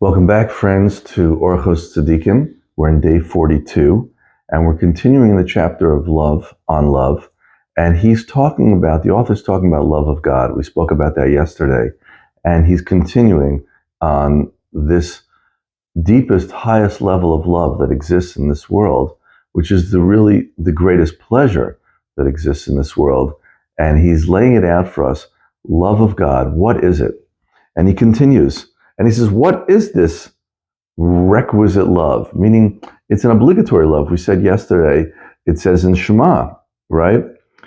Welcome back, friends, to Orchos Tzaddikim. We're in day 42, and we're continuing the chapter of love on love. And the author's talking about love of God. We spoke about that yesterday. And he's continuing on this deepest, highest level of love that exists in this world, which is the greatest pleasure that exists in this world. And he's laying it out for us. Love of God, what is it? And he continues. And he says, what is this requisite love? Meaning, it's an obligatory love. We said yesterday, it says in Shema, right?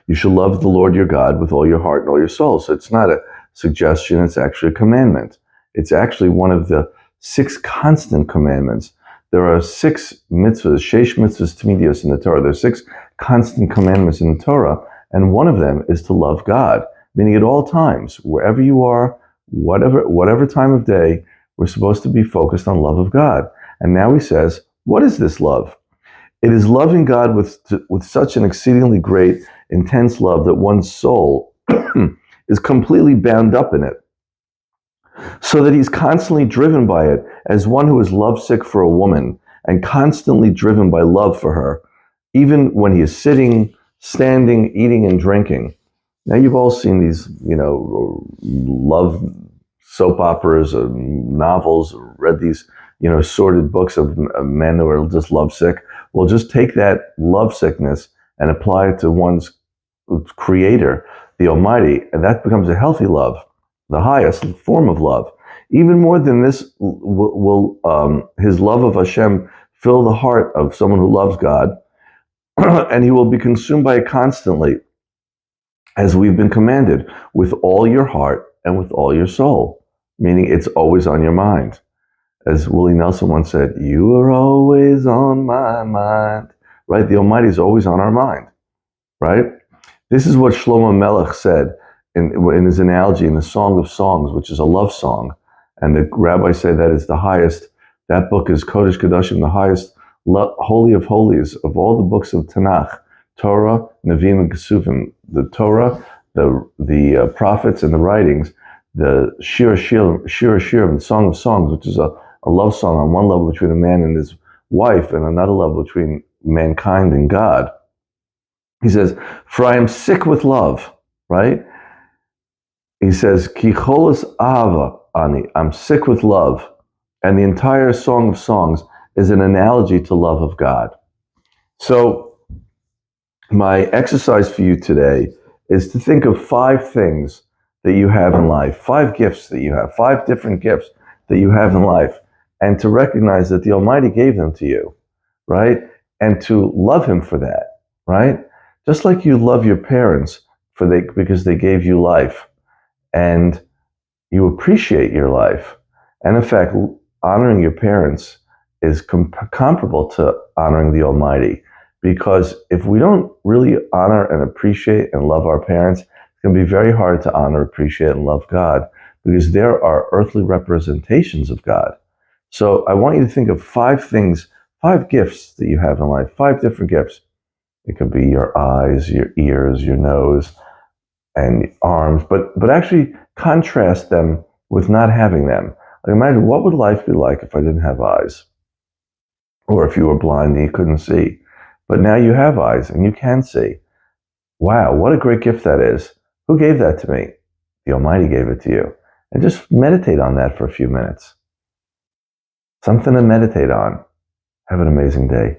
You shall love the Lord your God with all your heart and all your soul. So it's not a suggestion, it's actually a commandment. It's actually one of the 6 constant commandments. There are 6 mitzvahs, sheish mitzvahs tmidios in the Torah. There are 6 constant commandments in the Torah, and one of them is to love God, meaning at all times, wherever you are, whatever time of day, we're supposed to be focused on love of God. And now he says, what is this love? It is loving God with such an exceedingly great, intense love that one's soul is completely bound up in it, so that he's constantly driven by it, as one who is lovesick for a woman and constantly driven by love for her, even when he is sitting, standing, eating, and drinking. Now, you've all seen these, love soap operas or novels, or read these, sordid books of men who are just lovesick. Well, just take that lovesickness and apply it to one's creator, the Almighty, and that becomes a healthy love, the highest form of love. Even more than this, will his love of Hashem fill the heart of someone who loves God, and he will be consumed by it constantly, as we've been commanded, with all your heart and with all your soul, meaning it's always on your mind. As Willie Nelson once said, you are always on my mind, right? The Almighty is always on our mind, right? This is what Shlomo Melech said in his analogy in the Song of Songs, which is a love song. And the rabbi said that is the highest, that book is Kodesh Kodashim, the highest, holy of holies of all the books of Tanakh, Torah, Nevi'im, and Kesuvim. The Torah, the prophets and the writings, the Shir Shirim, the Song of Songs, which is a love song on one level between a man and his wife, and another level between mankind and God. He says, for I am sick with love, right? He says, Ki cholos ahava ani, I'm sick with love. And the entire Song of Songs is an analogy to love of God. So, my exercise for you today is to think of 5 things that you have in life, 5 gifts that you have, 5 different gifts that you have in life, and to recognize that the Almighty gave them to you, right? And to love Him for that, right? Just like you love your parents because they gave you life, and you appreciate your life. And in fact, honoring your parents is comparable to honoring the Almighty. Because if we don't really honor and appreciate and love our parents, it's going to be very hard to honor, appreciate, and love God, because there are earthly representations of God. So I want you to think of 5 things, 5 gifts that you have in life, 5 different gifts. It could be your eyes, your ears, your nose, and arms, but actually contrast them with not having them. Like, imagine, what would life be like if I didn't have eyes? Or if you were blind and you couldn't see? But now you have eyes and you can see. Wow, what a great gift that is. Who gave that to me? The Almighty gave it to you. And just meditate on that for a few minutes. Something to meditate on. Have an amazing day.